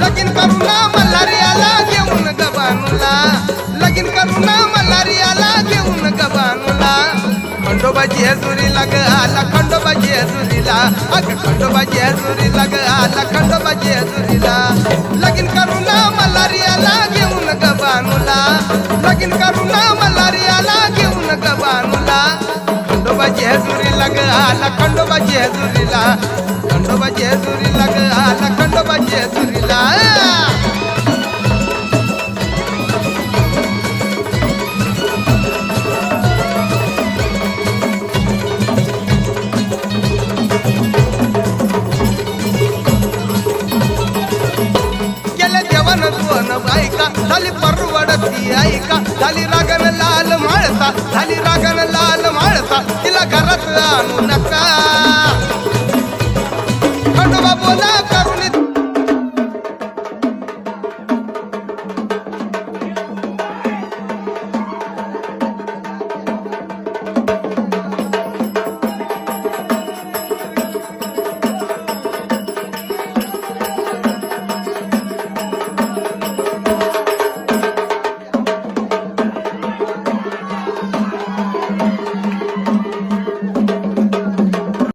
लगीन करू ना मल्हारियाला घेऊन गबानूला लगीन करू ना मल्हारियाला घेऊन गबानूला खंडोबाची हजुरीला ग आला खंडोबाची हजुरीला अग खंडोबाची हजुरीला ग आला खंडोबाची हजुरीला लगीन करू ना मल्हारियाला घेऊन गबानूला लगीन करू ना मल्हारियाला घेऊन गबानूला खंडोबाची हजुरीला ग आला खंडोबाची हजुरीला खंडोबाची हजुरीला ग आला खंडोबाची हजुरीला दोन बायका झाली परवडती ऐका झाली रागन लाल माळसा झाली रागन लाल माळसा तिला घरात आणू नका खंडोबा बोला